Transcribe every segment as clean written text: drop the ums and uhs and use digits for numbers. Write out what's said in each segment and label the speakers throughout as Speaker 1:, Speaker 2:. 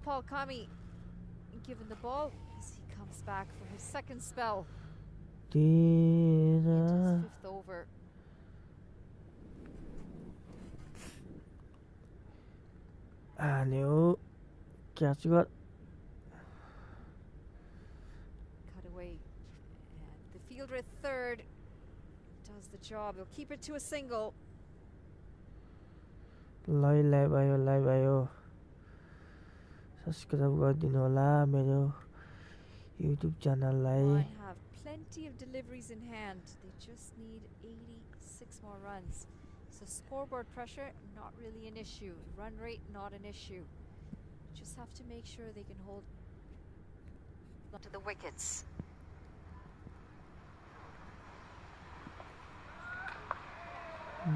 Speaker 1: Paul Kami given the ball as he comes back for his second spell into his fifth over.
Speaker 2: Nếu catch got
Speaker 1: Cut away. And the fielder at third does the job. He'll keep it to a single.
Speaker 2: live आयो subscribe गरिदिनु होला मेरो YouTube च्यानललाई
Speaker 1: They have plenty of deliveries in hand. They just need 86 more runs. So scoreboard pressure, not really an issue. Run rate, not an issue. Just have to make sure they can hold to the wickets.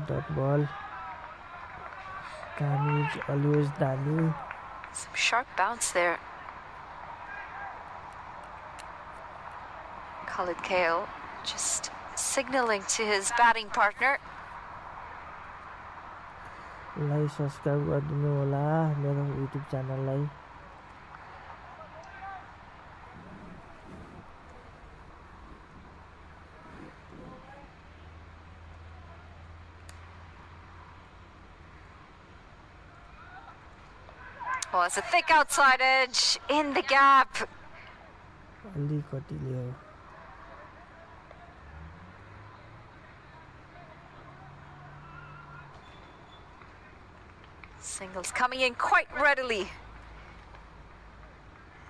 Speaker 2: Dot ball. Damage always Dani.
Speaker 1: Some sharp bounce there. Khalid Kale just signaling to his batting partner.
Speaker 2: Like subscribe गरिदिनु होला मेरो YouTube च्यानललाई
Speaker 1: Well, it's a thick outside edge in the gap.
Speaker 2: अलिकति ल्याऊ
Speaker 1: Singles coming in quite readily.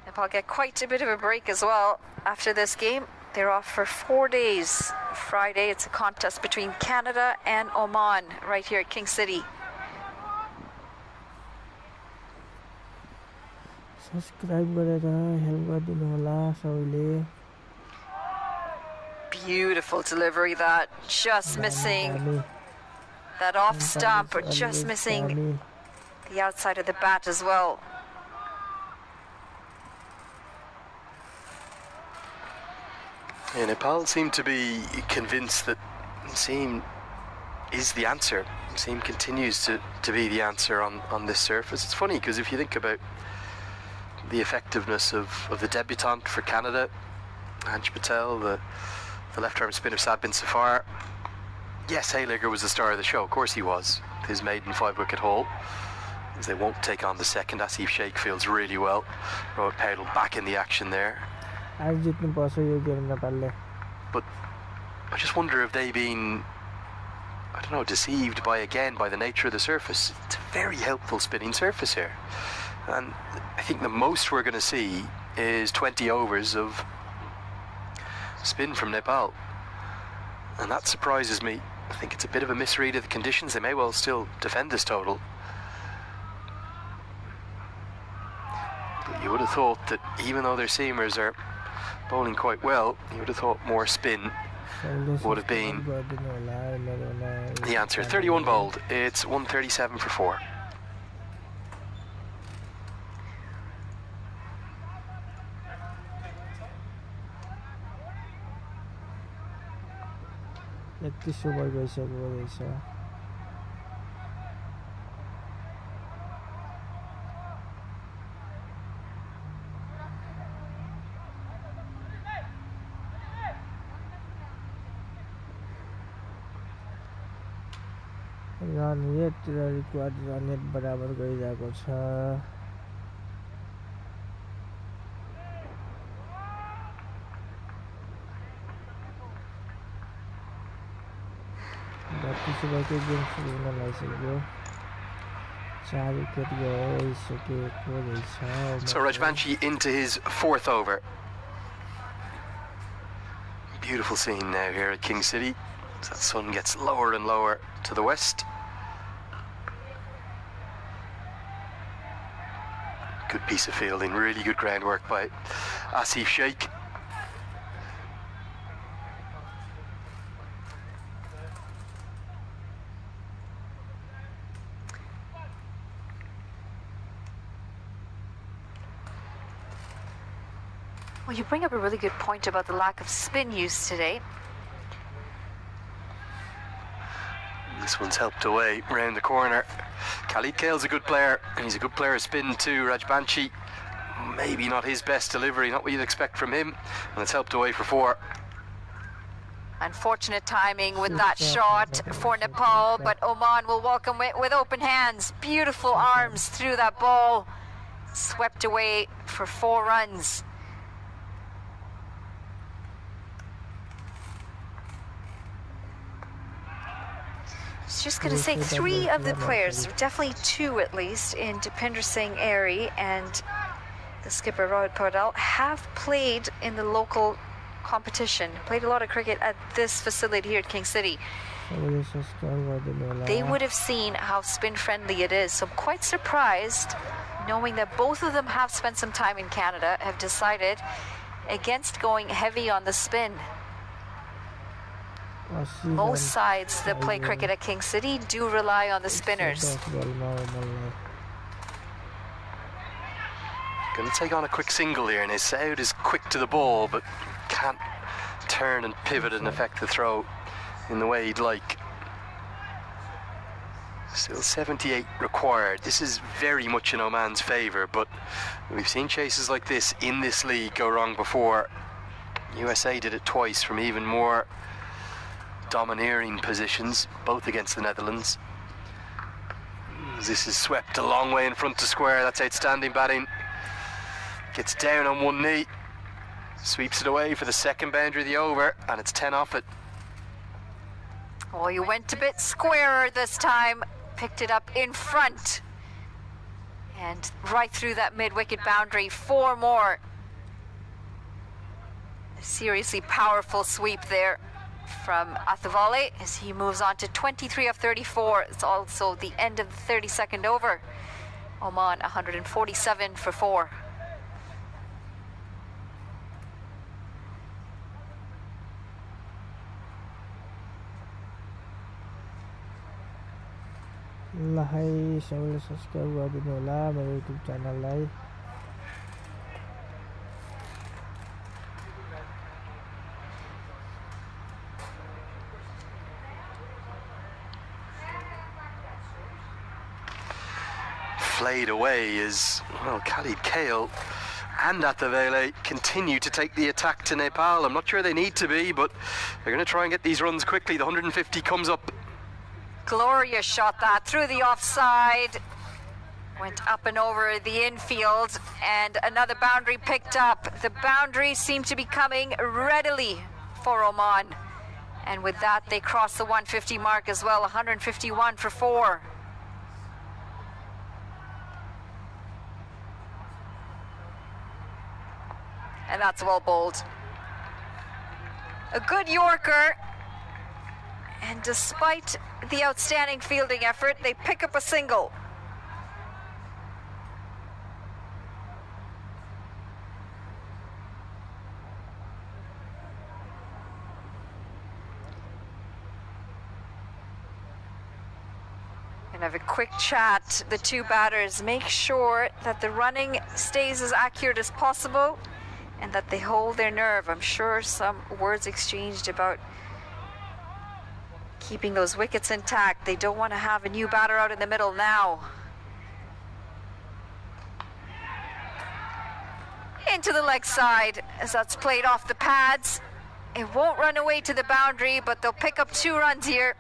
Speaker 1: Nepal get quite a bit of a break as well after this game. They're off for 4 days. Friday, it's a contest between Canada and Oman right here at King City.
Speaker 2: Subscribe गरेर help गरिदिनु होला सबैले
Speaker 1: Beautiful delivery that. Just missing that off stump, or just missing the outside of the bat as well.
Speaker 3: Yeah, Nepal seem to be convinced that seam is the answer. Seam continues to be the answer on this surface. It's funny because if you think about the effectiveness of the debutant for Canada, Chhotelal, the left-arm spinner Sad bin Safar. Yes, Hayligger was the star of the show, of course he was. His maiden 5-wicket haul. As they won't take on the second. Asif Sheikh feels really well. Rohit Patel back in the action there. But I just wonder if they've been, I don't know, deceived by the nature of the surface. It's a very helpful spinning surface here. And I think the most we're going to see is 20 overs of spin from Nepal. And that surprises me. I think it's a bit of a misread of the conditions. They may well still defend this total. But you would have thought that even though their seamers are bowling quite well, you would have thought more spin would have been the answer. 31 bowled. It's 137 for 4.
Speaker 2: Run rate र required run rate बराबर गरिरहेको छ त्यसैले game सुरु हुन लागिसक्यो 4 wicket गइसकेको रहेछ
Speaker 3: So Rajvanshi into his 4th over. Beautiful scene now here at King City. As that sun gets lower and lower to the west. Good piece of fielding, really good groundwork by Asif Sheikh.
Speaker 1: Well, you bring up a really good point about the lack of spin use today.
Speaker 3: This one's helped away round the corner. Khalid Kale's a good player, and he's a good player of spin too. Rajbanshi, maybe not his best delivery, not what you'd expect from him, and it's helped away for 4.
Speaker 1: Unfortunate timing with that shot for Nepal, but Oman will welcome it with open hands. Beautiful arms through that ball. Swept away for 4 runs. I was just going to say 3 of the players, definitely 2 at least, in Dipinder Singh Airy and the skipper Rohit Chhotelal, have played in the local competition, played a lot of cricket at this facility here at King City. They would have seen how spin friendly it is, so I'm quite surprised knowing that both of them have spent some time in Canada, have decided against going heavy on the spin. Most sides that play cricket at King City do rely on the spinners.
Speaker 3: Going to take on a quick single here, and his Saud is quick to the ball, but can't turn and pivot and affect the throw in the way he'd like. Still 78 required. This is very much in Oman's favour, but we've seen chases like this in this league go wrong before. USA did it twice from even more domineering positions, both against the Netherlands. This is swept a long way in front to square. That's outstanding batting. Gets down on one knee, sweeps it away for the second boundary of the over, and it's 10 off it.
Speaker 1: Oh, you went a bit squarer this time. Picked it up in front. And right through that mid-wicket boundary. 4 more. A seriously powerful sweep there from Athawale as he moves on to 23 of 34. It's also the end of the 32nd over. Oman 147 for 4.
Speaker 2: ल है सबैले subscribe गरिदिनु होला मेरो YouTube च्यानललाई
Speaker 3: Flayed away as well. Khalid Kale and Athawale continue to take the attack to Nepal. I'm not sure they need to be, but they're going to try and get these runs quickly. The 150 comes up.
Speaker 1: Glorious shot that through the offside. Went up and over the infield, and another boundary picked up. The boundaries seem to be coming readily for Oman. And with that, they cross the 150 mark as well, 151 for 4. And that's well bowled. A good Yorker. And despite the outstanding fielding effort, they pick up a single. And have a quick chat, the 2 batters. Make sure that the running stays as accurate as possible and that they hold their nerve. I'm sure some words exchanged about keeping those wickets intact. They don't want to have a new batter out in the middle now. Into the leg side as that's played off the pads. It won't run away to the boundary, but they'll pick up 2 runs here.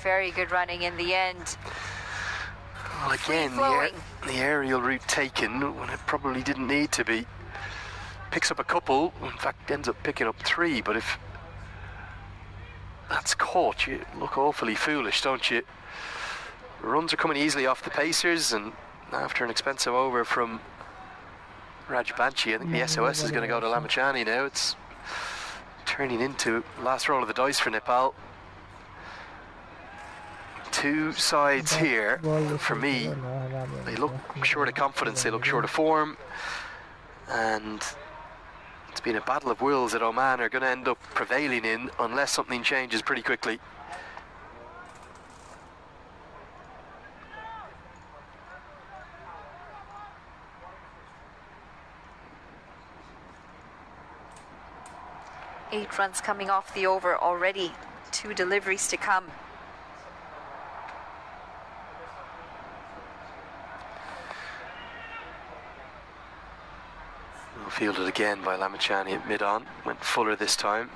Speaker 1: Very good running in the end.
Speaker 3: Well, again, the aerial route taken when it probably didn't need to be. Picks up a couple, in fact ends up picking up 3, but if that's caught, you look awfully foolish, don't you? Runs are coming easily off the pacers, and after an expensive over from Rajbanshi, I think the SOS is going to go to Lamachani now. It's turning into last roll of the dice for Nepal. 2 sides here, for me, they look short of confidence, they look short of form, and it's been a battle of wills that Oman are going to end up prevailing in unless something changes pretty quickly.
Speaker 1: 8 runs coming off the over already. 2 deliveries to come.
Speaker 3: Fielded again by Lamichani at mid-on. Went fuller this time.